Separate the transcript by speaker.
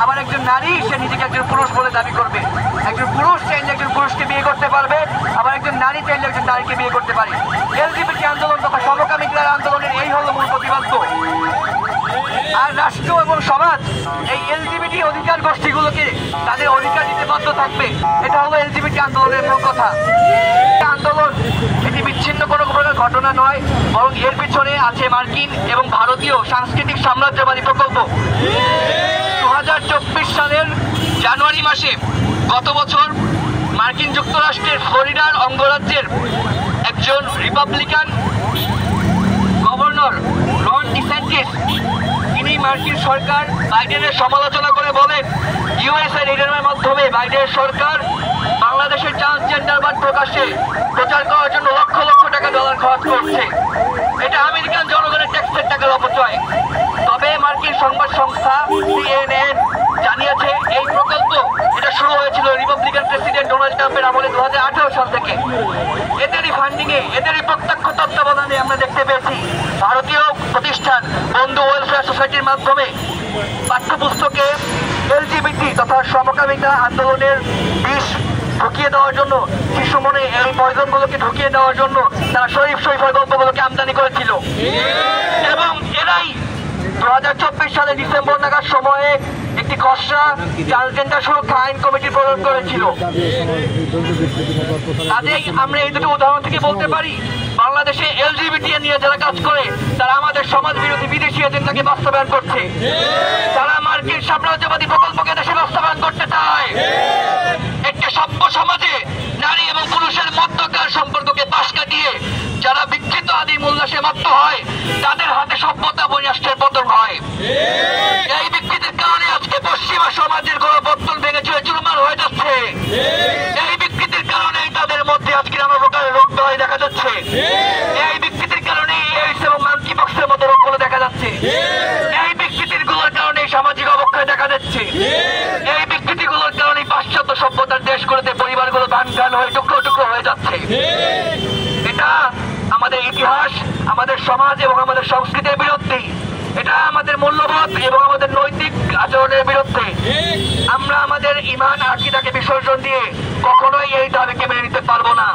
Speaker 1: আবার একজন নারী সে নিজেকে একজন পুরুষ বলে দাবি করবে। একজন পুরুষ চাইলে একজন পুরুষকে বিয়ে করতে পারবে, আবার একজন নারী চাইলে একজন নারীকে বিয়ে করতে পারে। এলজিবিটি আন্দোলন তথা সমকামিতার আন্দোলনের এই হলো মূল প্রতিপাদ্য। আর রাষ্ট্র এবং সমাজ এই এলজিবিটি অধিকার গোষ্ঠীগুলোকে তাদের অধিকার দিতে বাধ্য থাকবে। এটা হলো এলজিবিটি আন্দোলনের মূল কথা। আন্দোলন এটি বিচ্ছিন্ন কোনো প্রকার ঘটনা নয়, বরং এর পিছনে আছে মার্কিন এবং ভারতীয় সাংস্কৃতিক সাম্রাজ্যবাদী প্রকল্প। 2024 সালের জানুয়ারি মাসে গত বছর মার্কিন যুক্তরাষ্ট্রের ফ্লোরিডার অঙ্গরাজ্যের একজন রিপাবলিকান গভর্নর রন ডিসেন্টিস তিনি মার্কিন সরকার বাইডেনের সমালোচনা করে বলেন, ইউএসএ লিডারের মাধ্যমে বাইডেনের সরকার বাংলাদেশের ট্রান্সজেন্ডারবাদ প্রকাশ্যে প্রচার করার জন্য লক্ষ লক্ষ টাকা ডলার খরচ করছে। এটা আমেরিকান জনগণের ট্যাক্সের টাকার অপচয়। তবে মার্কিন সংবাদ সংস্থা CNN জানিয়েছে এই প্রকল্প এটা শুরু হয়েছিল রিপাবলিকান প্রেসিডেন্ট ডোনাল্ড ট্রাম্পের আমলে 2018 সাল থেকে। এদেরই ফান্ডিংয়ে, এদেরই প্রত্যক্ষ তত্ত্বাবধানে আমরা দেখতে পেয়েছি ভারতীয় প্রতিষ্ঠান বন্ধু ওয়েলফেয়ার সোসাইটির মাধ্যমে পাঠ্যপুস্তকে এলজিবিটি তথা সমকামিতা আন্দোলনের বিষ ঢুকিয়ে দেওয়ার জন্য, শিশু মনে এই পয়জনগুলোকে ঢুকিয়ে দেওয়ার জন্য তারা শরীফ শরীফের গল্পগুলোকে আমদানি করেছিল। এবং এরাই 2024 সালে ডিসেম্বর নাগাদ সময়ে একটি খসড়া ট্রান্সজেন্ডার সুরক্ষা আইন কমিটি প্রয়োগ করেছিল। কাজেই আমরা এই দুটো উদাহরণ থেকে বলতে পারি, বাংলাদেশে এলজিবিটি নিয়ে যারা কাজ করে তারা আমাদের সমাজ বিরোধী বিদেশি এজেন্ডাকে বাস্তবায়ন করছে। তারা মার্কিন সাম্রাজ্যবাদী প্রকল্পকে দেশে বাস্তবায়ন করতে চায়। একটি সভ্য সমাজে নারী এবং পুরুষের মধ্যকার সম্পর্ককে পাশ কাটিয়ে যারা বিক্ষিপ্ত আদি উল্লাসে মত্ত হয় তাদের হাতে সভ্যতা বৈরাষ্ট্রের পতন হয়। এই বিকৃতির কারণে আজকে পশ্চিমা সমাজের গণপত্তন ভেঙে চুরে চুরমার হয়ে যাচ্ছে। এই বিকৃতির কারণে তাদের মধ্যে আজকে নানা প্রকারের রোগ দয় দেখা যাচ্ছে। এই বিকৃতির কারণে এইডস এবং মাঙ্কি পক্সের মতো রোগগুলো দেখা যাচ্ছে। এই বিকৃতির গুলোর কারণে সামাজিক অবক্ষয় দেখা যাচ্ছে। এই বিকৃতিগুলোর কারণে পাশ্চাত্য সভ্যতার দেশগুলোতে পরিবারগুলো ভাঙ হয়ে টুকরো টুকরো হয়ে যাচ্ছে। এটা আমাদের ইতিহাস, আমাদের সমাজ এবং আমাদের সংস্কৃতির বিরুদ্ধে। এটা আমাদের মূল্যবোধ এবং আমাদের নৈতিক আচরণের বিরুদ্ধে। আমরা আমাদের ঈমান আকীদাকে বিসর্জন দিয়ে কখনোই এই দাবিকে মেনে নিতে পারবো না।